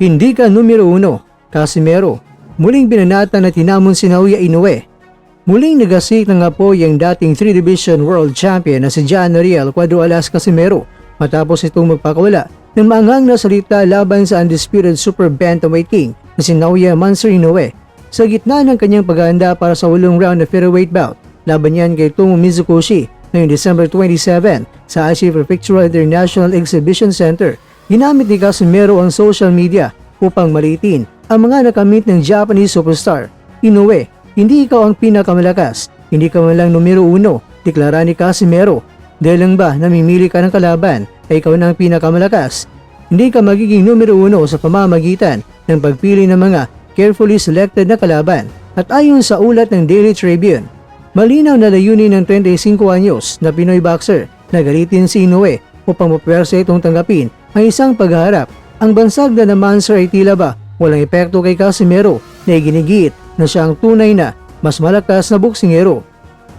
Hindi ka numero 1, Casimero. Muling binanatan na tinamon si Naoya Inoue. Muling nagasik ng apoy ang dating 3-Division World Champion na si John Ariel Cuadro Alas Casimero matapos itong magpakawala ng maanghang na salita laban sa undisputed Super Bantamweight King na si Naoya Mansour Inoue. Sa gitna ng kanyang paghahanda para sa 8 round na featherweight bout, laban niyan kay Tomo Mizukoshi ngayong December 27 sa Aichi Prefectural International Exhibition Center, ginamit ni Casimero ang social media upang maliitin ang mga nakamit ng Japanese superstar. Inoue, hindi ikaw ang pinakamalakas, hindi ka man lang numero 1, deklara ni Casimero. Dahil lang ba namimili ka ng kalaban ay ikaw na ang pinakamalakas? Hindi ka magiging numero 1 sa pamamagitan ng pagpili ng mga carefully selected na kalaban. At ayon sa ulat ng Daily Tribune, malinaw na layunin ng 35 anyos na Pinoy boxer na galitin si Inoue upang mapwersa itong tanggapin ang isang pagharap. Ang bansag na Mansour ay tila ba walang epekto kay Casimero na iginigiit na siya ang tunay na mas malakas na boksingero.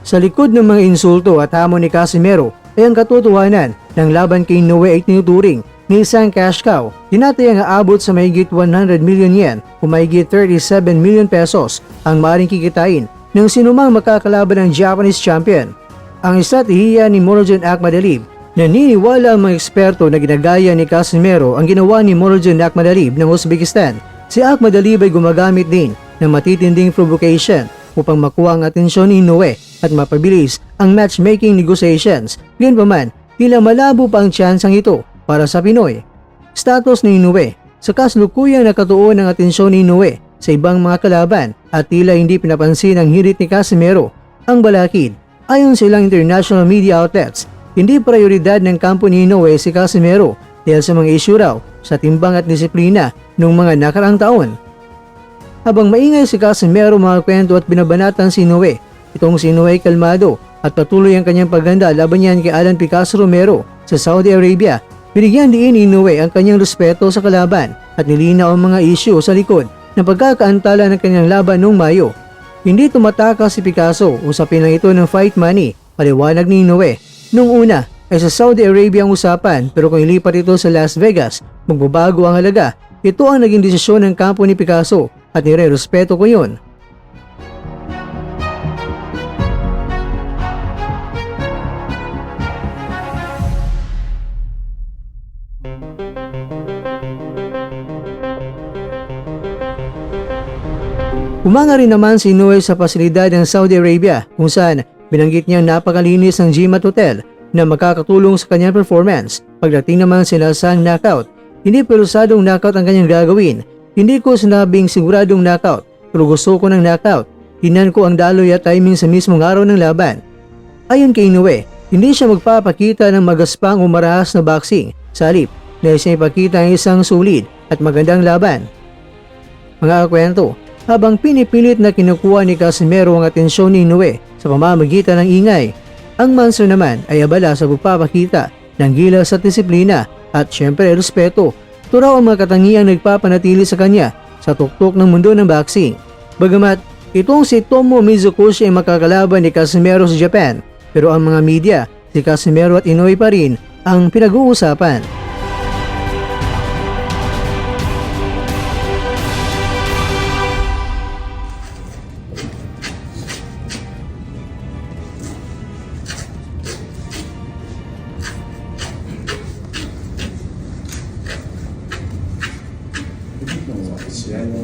Sa likod ng mga insulto at hamon ni Casimero ay ang katotohanan ng laban kay Inoue ay tinuturing ni isang cash cow. Tinatayang aabot sa mahigit 100 million yen o mahigit 37 million pesos ang maaaring kikitain ng sinumang makakalaban ng Japanese champion. Ang estratehiya ni Murodjon Akhmadalib. Naniniwala ang mga eksperto na ginagaya ni Casimero ang ginawa ni Murodjon Akhmadalib ng Uzbekistan. Si Akhmadalib ay gumagamit din ng matitinding provocation upang makuha ang atensyon ni Inoue at mapabilis ang matchmaking negotiations. Gayunpaman, tila malabo pa ang tsansang ito para sa Pinoy. Status ni Inoue. Sa kaslukuyang nakatuon ang atensyon ni Inoue sa ibang mga kalaban at tila hindi pinapansin ang hirit ni Casimero. Ang balakid, ayon sa ilang international media outlets, hindi prioridad ng kampo ni Inoue si Casimero dahil sa mga issue raw sa timbang at disiplina noong mga nakaraang taon. Habang maingay si Casimero mga kwento at binabanatan si Inoue, itong si Inoue ay kalmado at patuloy ang kanyang paghanda laban niyan kay Alan Picasso Romero sa Saudi Arabia. Binigyan din ni Inoue ang kanyang respeto sa kalaban at nilinaw ang mga issue sa likod ng pagkakaantala ng kanyang laban noong Mayo. Hindi tumatakas si Picasso, usapin lang ito ng fight money, paliwanag ni Inoue. Noong una ay sa Saudi Arabia ang usapan pero kung ilipat ito sa Las Vegas, magbabago ang halaga. Ito ang naging desisyon ng kampo ni Picasso at nire-respeto ko yun. Umanga rin naman si Inoue sa pasilidad ng Saudi Arabia kung saan binanggit niyang napakalinis ng gym at hotel na makakatulong sa kanyang performance. Pagdating naman sila sa knockout, hindi pelusadong knockout ang kanyang gagawin. Hindi ko sinabing siguradong knockout, pero gusto ko ng knockout. Tingnan ko ang daloy at timing sa mismong araw ng laban. Ayon kay Inoue, hindi siya magpapakita ng magaspang o marahas na boxing. Sa halip, dahil siya ipakita ang isang solid at magandang laban. Mga kwento, habang pinipilit na kinukuha ni Casimero ang atensyon ni Inoue sa pamamagitan ng ingay, ang Mansour naman ay abala sa pagpapakita ng gilas at disiplina at syempre respeto. Ito raw ang mga katangiang nagpapanatili sa kanya sa tuktok ng mundo ng boxing. Bagamat itong si Tomo Mizukoshi ay makakalaban ni Casimero sa Japan, pero ang mga media, si Casimero at Inoue pa rin ang pinag-uusapan.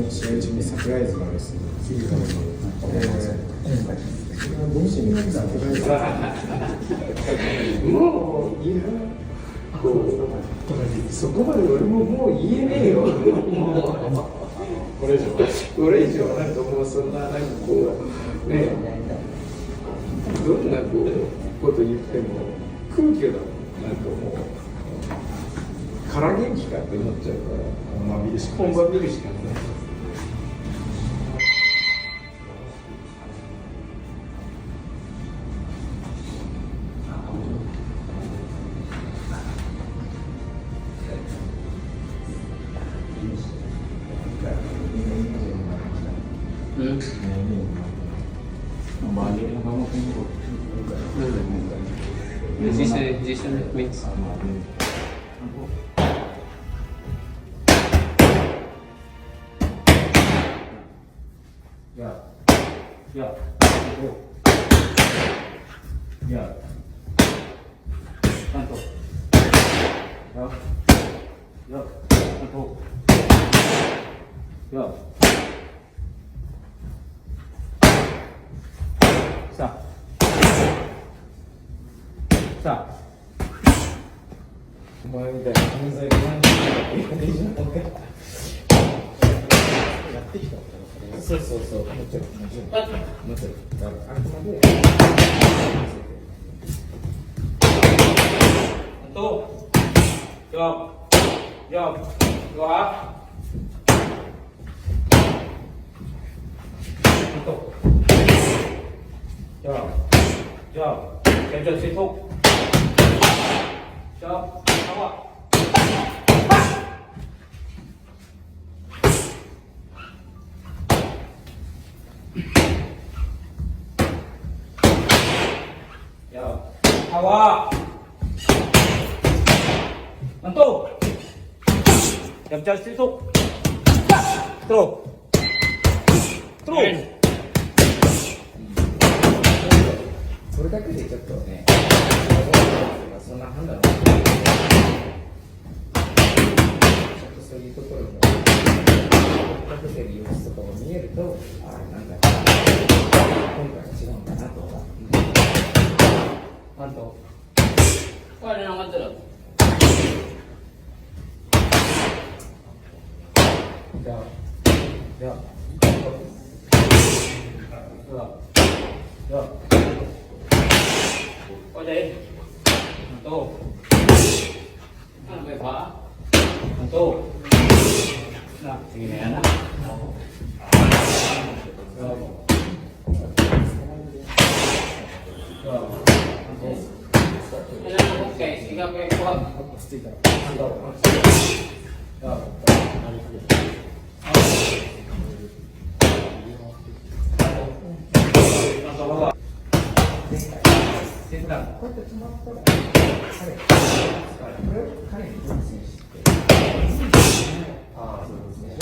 試合中にサプライズがあるし、どうしてみんなサプライズもういやそこまで俺ももう言えねえよこれ以上なんかもうそんななんかこうねどんなこと言っても空気がなんかもう空元気かって思っちゃうから本番見るしかないThis means Ya. Oh. Ya. Tanto. Ya. Ya. Tanto. Ya. Sa. Sa. お前みたいな犯罪が何人かいるじゃんか。やってきたのかな。そうそうそう。もちろんもちろん。もちろん。だからあくまで。Tanto. Ya. Ya. Dua. Tanto. Ya. Ya. Kejap situ. Ya. Awak. Ya. Awak. Tanto. Kejap situ. Terus. Terus. それだけでちょっとね、そんな判断ちょっとそういうところもかけてる様子とかも見えると、ああ、なんか今回は違うんだなとか。Tanto. Kau ada nama tu? じゃあ、じゃあ、じゃあ、 Kau jadi. Tanto. Ano ba ba? Tanto. Na, sige na yan. Okay, sige pa ikaw. Sit down. こうやって止まったら、彼、これを彼にどう選手って。ああ、そうですね。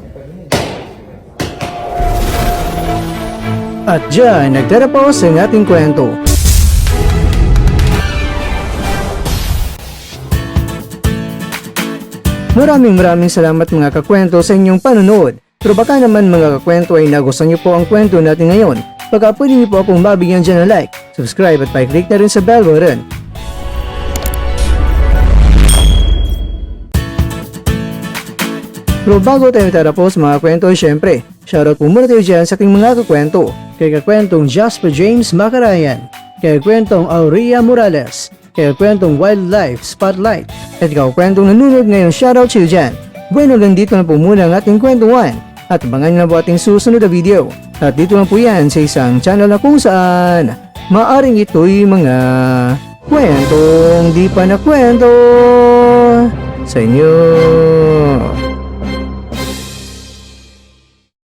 やっぱりね、 At dyan, nagtatapos ang ating kwento. Maraming salamat mga kakwento sa inyong panonood. Pero baka naman mga kakwento ay nagustuhan niyo po ang kwento natin ngayon. Baka pwede niyo po akong mabigyan dyan ng like, subscribe at pa-click na rin sa bell button. Pero bago tayo tatapos mga kwento, syempre, shoutout po muna tayo dyan sa ating mga kakwento. Kay kakwentong Jasper James Macarayan, kay kakwentong Aurea Morales, kay kakwentong Wildlife Spotlight, at kakwentong nanonood ngayon, shoutout sa iyo dyan. Bueno, hanggang dito na po muna ang ating kwentuhan, at abangan nyo na po ating susunod na video. At dito lang po yan sa isang channel na kung saan maaring ito'y mga kwentong di pa na kwento sa inyo.